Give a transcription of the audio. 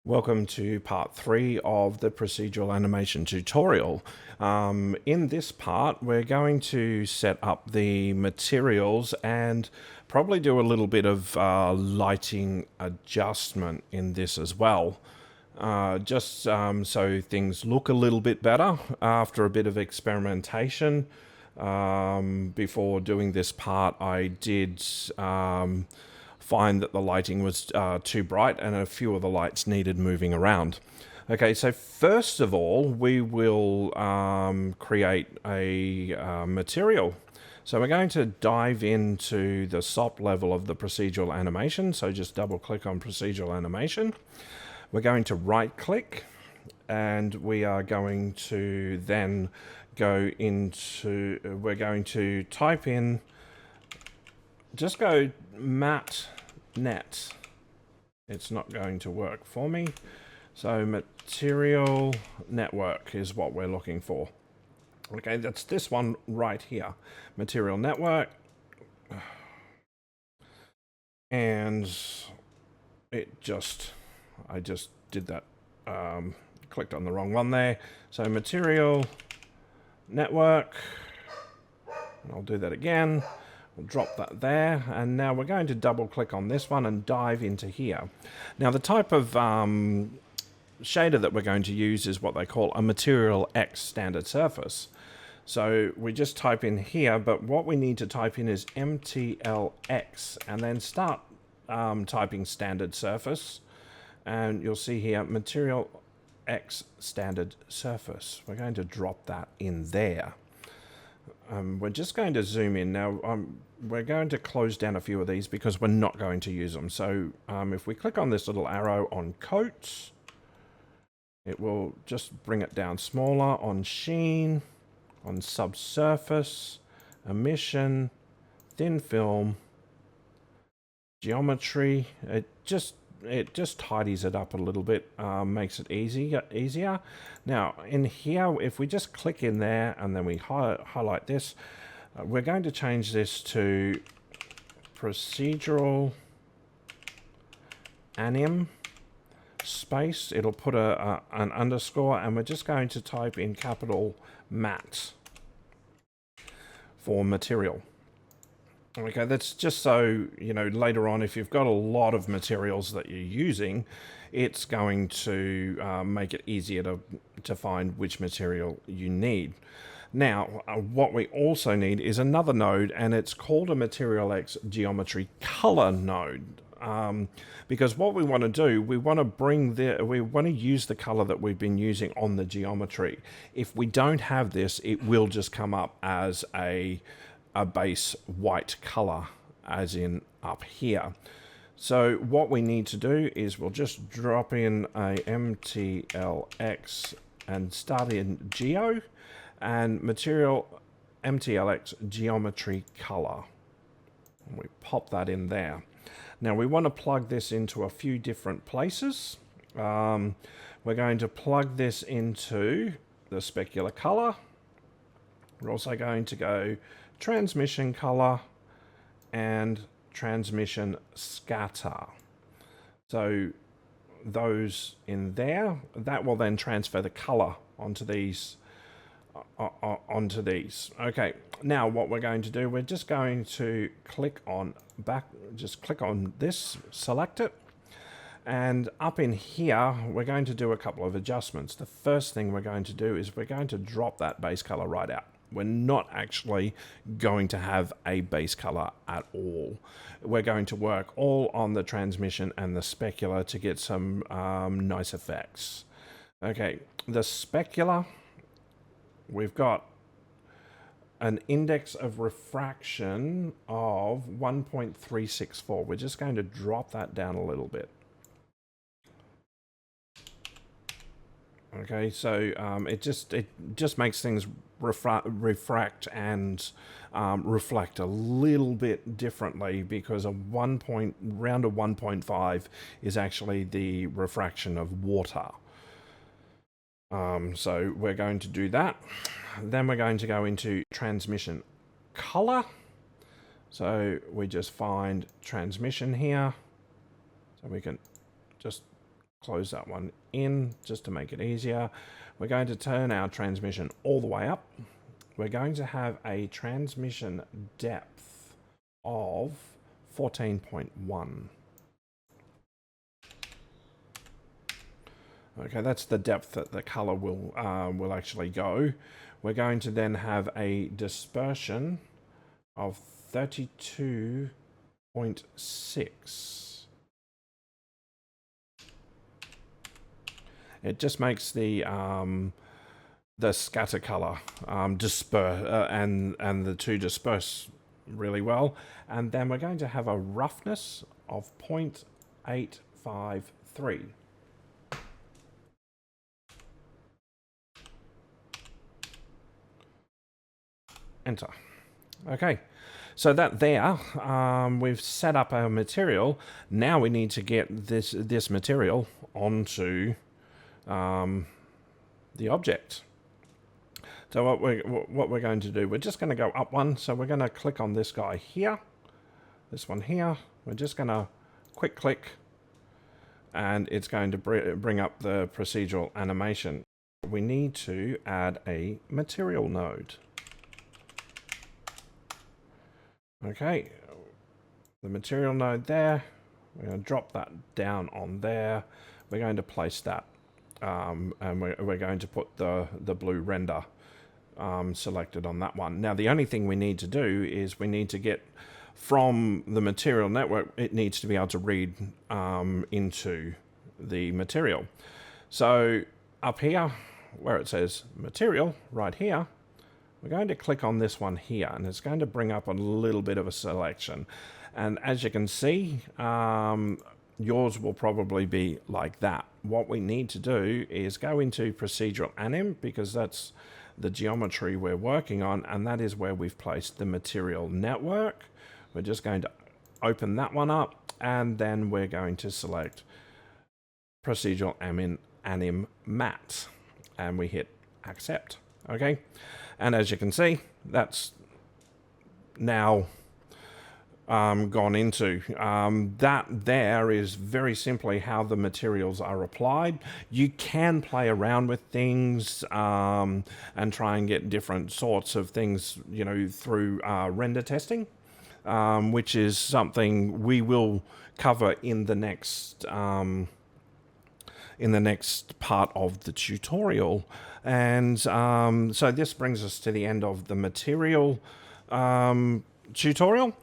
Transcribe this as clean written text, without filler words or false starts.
Welcome to part 3 of the procedural animation tutorial. In this part, we're going to set up the materials and probably do a little bit of lighting adjustment in this as well. Just so things look a little bit better after a bit of experimentation. Before doing this part, I did find that the lighting was too bright and a few of the lights needed moving around. Okay, so first of all, we will create a material. So we're going to dive into the SOP level of the procedural animation. So just double click on procedural animation. We're going to right click and we are going to then go into, we're going to type in, just go matte net. It's not going to work for me. So material network is what we're looking for. Okay, that's this one right here. Material network. And it just, I just did that, clicked on the wrong one there. So material network, and I'll do that again. We'll drop that there, and now we're going to double click on this one and dive into here. Now the type of shader that we're going to use is what they call a Material X standard surface. So we just type in here, but what we need to type in is MTLX and then start typing standard surface, and you'll see here Material X standard surface. We're going to drop that in there. We're just going to zoom in now. We're going to close down a few of these because we're not going to use them. So if we click on this little arrow on coats, it will just bring it down smaller. On sheen, on subsurface, emission, thin film, geometry. It just tidies it up a little bit, makes it easier. Now in here, if we just click in there and then we highlight this, we're going to change this to procedural anim space. It'll put an underscore, and we're just going to type in capital matte for material. Okay, that's just so, you know, later on, if you've got a lot of materials that you're using, it's going to make it easier to find which material you need. Now, what we also need is another node, and it's called a Material X Geometry Color node. Because what we want to do, we want to use the color that we've been using on the geometry. If we don't have this, it will just come up as a base white color, as in up here. So what we need to do is we'll just drop in a MTLX and start in Geo and Material MTLX Geometry Color. And we pop that in there. Now we want to plug this into a few different places. We're going to plug this into the specular color. We're also going to go transmission color and transmission scatter. So those in there, that will then transfer the color onto these. Okay, now what we're going to do, we're just going to click on just click on this, select it, and up in here we're going to do a couple of adjustments. The first thing we're going to do is we're going to drop that base color right out. We're not actually going to have a base color at all. We're going to work all on the transmission and the specular to get some nice effects. Okay, the specular, we've got an index of refraction of 1.364. We're just going to drop that down a little bit. Okay, so it just makes things refract and reflect a little bit differently, because round of 1.5 is actually the refraction of water. So we're going to do that. Then we're going to go into transmission color. So we just find transmission here. So we can just close that one in just to make it easier. We're going to turn our transmission all the way up. We're going to have a transmission depth of 14.1. Okay, that's the depth that the color will actually go. We're going to then have a dispersion of 32.6. It just makes the scatter color disperse and the two disperse really well. And then we're going to have a roughness of 0.853. Enter. Okay, so that there, we've set up our material. Now we need to get this material onto the object. So what we're going to do, we're just going to go up one. So we're going to click on this guy here, this one here. We're just going to quick click, and it's going to bring up the procedural animation. We need to add a material node. Okay, the material node there, we're going to drop that down on there. We're going to place that, and we're going to put the blue render selected on that one. Now, the only thing we need to do is we need to get from the material network, it needs to be able to read into the material. So up here, where it says material, right here, we're going to click on this one here, and it's going to bring up a little bit of a selection. And as you can see, yours will probably be like that. What we need to do is go into Procedural Anim, because that's the geometry we're working on, and that is where we've placed the material network. We're just going to open that one up, and then we're going to select Procedural Anim Matte, and we hit accept. Okay, and as you can see, that's now gone into. That there is very simply how the materials are applied. You can play around with things and try and get different sorts of things, you know, through render testing, which is something we will cover in the next part of the tutorial. And so this brings us to the end of the material tutorial.